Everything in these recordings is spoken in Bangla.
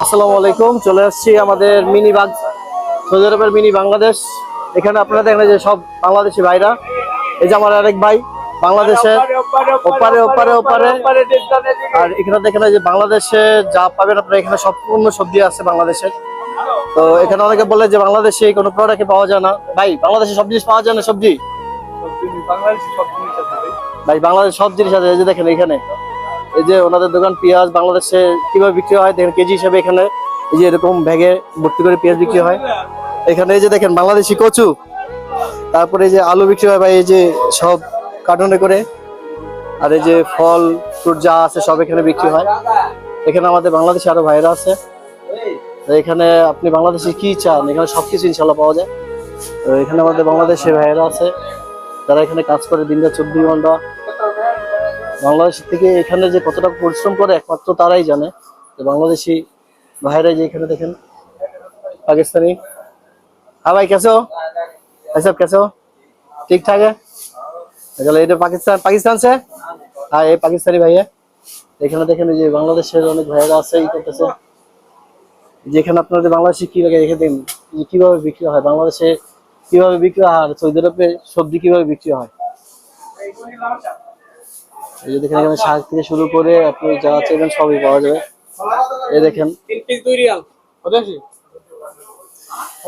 আসসালামু আলাইকুম, চলে আসছি আমাদের মিনি বাগ সৌদি আরবের মিনি বাংলাদেশ। এখানে আপনারা দেখেন যে সব বাংলাদেশি ভাইরা, এই যে আমার আরেক ভাই বাংলাদেশে ওপারে ওপারে ওপারে, আর এখানে দেখেন যে বাংলাদেশে যা পাবেন আপনারা এখানে সম্পূর্ণ সবজি আছে বাংলাদেশের। তো এখানে অনেকে বলে যে বাংলাদেশে কোনো প্রোডাক্ট পাওয়া যায় না। ভাই বাংলাদেশে সব জিনিস পাওয়া যায় না? সবজি ভাই বাংলাদেশ সব জিনিস আছে। এই যে দেখেন এখানে এই যে ওনাদের দোকান, পেঁয়াজ বাংলাদেশে কিভাবে বিক্রি হয় দেখেন কেজি হিসেবে। এখানে এই যে এরকম ব্যাগে ভর্তি করে পেঁয়াজ বিক্রি হয়। এখানে এই যে দেখেন বাংলাদেশি কচু, তারপরে এই যে আলু বিক্রি হয় ভাই, এই যে সব কার্টুনে করে। আর এই যে ফল ফ্রুট যা আছে সব এখানে বিক্রি হয়। এখানে আমাদের বাংলাদেশে আরো ভাইরা আছে। এখানে আপনি বাংলাদেশে কি চান এখানে সবকিছু ইনশাল্লাহ পাওয়া যায়। তো এখানে আমাদের বাংলাদেশের ভাইরা আছে যারা এখানে কাজ করে দিনটা 24 ঘন্টা। বাংলাদেশ থেকে এখানে যে কতটা পরিশ্রম করে একমাত্র তারাই জানে। বাংলাদেশি ভাইরা যে এখানে দেখেন पाकिस्तानी। हाँ भाई कैसे हो? भाई साहब कैसे हो? ठीक ठाक है? चलो ये तो पाकिस्तान से। हाँ ये पाकिस्तानी भाई है। এখানে দেখেন যে বাংলাদেশের অনেক ভাইরা আছে এই করতেছে। যেখানে আপনাদের বাংলাদেশি কি লাগে দেখে দিন কিভাবে বিক্রি হয়, বাংলাদেশে কিভাবে বিক্রি হয়, আর সৌদি আরবে সবজি কিভাবে বিক্রি হয়। এই যে দেখেন এখানে শাক থেকে শুরু করে আপনি যা চাইবেন সবই পাওয়া যাবে। এই দেখেন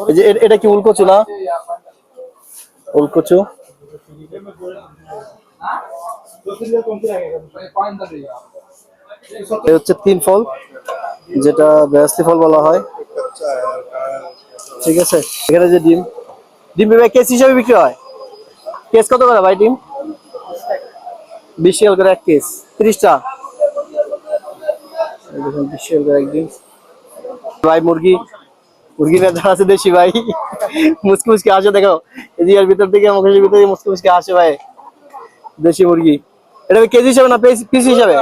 এই যে এটা কি উলকচু না? উলকচু এই হচ্ছে 3 ফল, যেটা বেরাস্তি ফল বলা হয়। ঠিক আছে, এখানে যে ডিম ভাই কেস হিসাবে বিক্রি হয়। কেস কত করে ভাই ডিম? 20 টাকা করে এক কেস, 30টা। দেখুন 20 টাকা করে এক ডিম। ভাই মুরগি বেচা আছে দেশি ভাই, মুসকি মুসকি আসে দেখো এই যে এর ভিতর থেকে মুখের ভিতরে মুসকি মুসকি আসে ভাই। দেশি মুরগি এটা কেজি হিসাবে না পিস হিসাবে?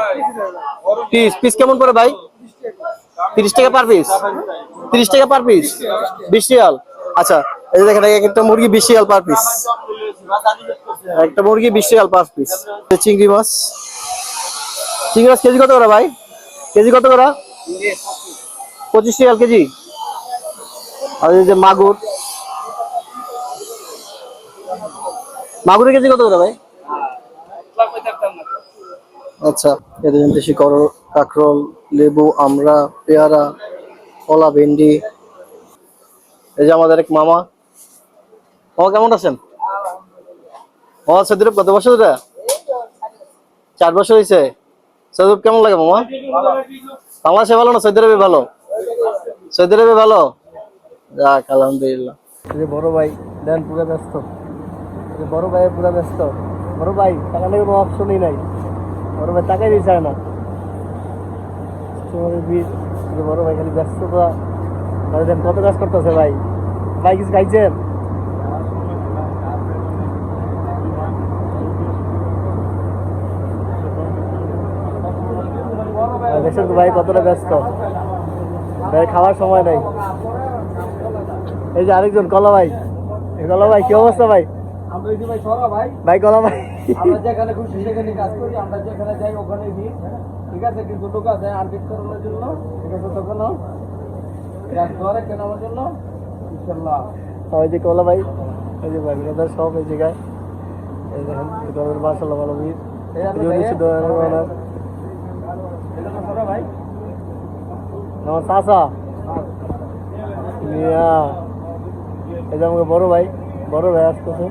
পিস কেমন করে ভাই? 30 টাকা পার পিস? 30 টাকা পার পিস, 20 রিয়াল। আচ্ছা এই যে দেখেন একটা মুরগি 20 রিয়াল পার পিস, একটা মুরগি 20 রিয়াল পার পিস। চিংড়ি মাছ কেজি কত করে ভাই? কেজি কত করে? 25 রিয়াল কেজি। আর এই যে মাগুরের কেজি কত করে ভাই? আচ্ছা এদের দেশি কাঁকরোল, লেবু, আমড়া, পেয়ারা, কলা, ভেন্ডি। এই যে আমাদের এক মামা কেমন আছেন? সৌদি আরব কত বছর ধরে? 4 বছর হয়েছে। সৌদি আরব কেমন লাগে মামা? বাংলাদেশে ভালো না সৌদি আরবে ভালো? সৌদি আরবে ভালো, যাক আলহামদুলিল্লাহ। এই যে বড় ভাই দেন পুরো ব্যস্ত, বড় ভাই পুরো ব্যস্ত। বড় ভাই টাকা নেই, কোনো অপশনই নাই। বড় ভাই টাকাই দিতে চায় না। বড় ভাই খালি ব্যস্ততা। দেন কত কাজ করতেছে ভাই। ভাই কিছু খাইছেন? দেখছেন তো ভাই কতটা ব্যস্ত, ভাই খাওয়ার সময় নাই। এই যে আরেকজন কলা ভাই কি অবস্থা ভাই? ভাই কলা ভাই আমরা যেখানে খুশি সেখানে কাজ করি, আমরা যেখানে যাই ওখানে দিই। ঠিক আছে, কিন্তু লোক আছে আর্থিক করানোর জন্য। ঠিক আছে, তখন ধরে কেনার জন্য ইনশাল্লাহ। ওই যে কলা ভাই, এই যে ভাই ব্রাদার সব এই জায়গায়। এই দেখেন মাশাআল্লাহ ভালো ভিড়। ভাই আমার চাচা মিয়া, এই যে আমাকে বড় ভাই আসতেছে।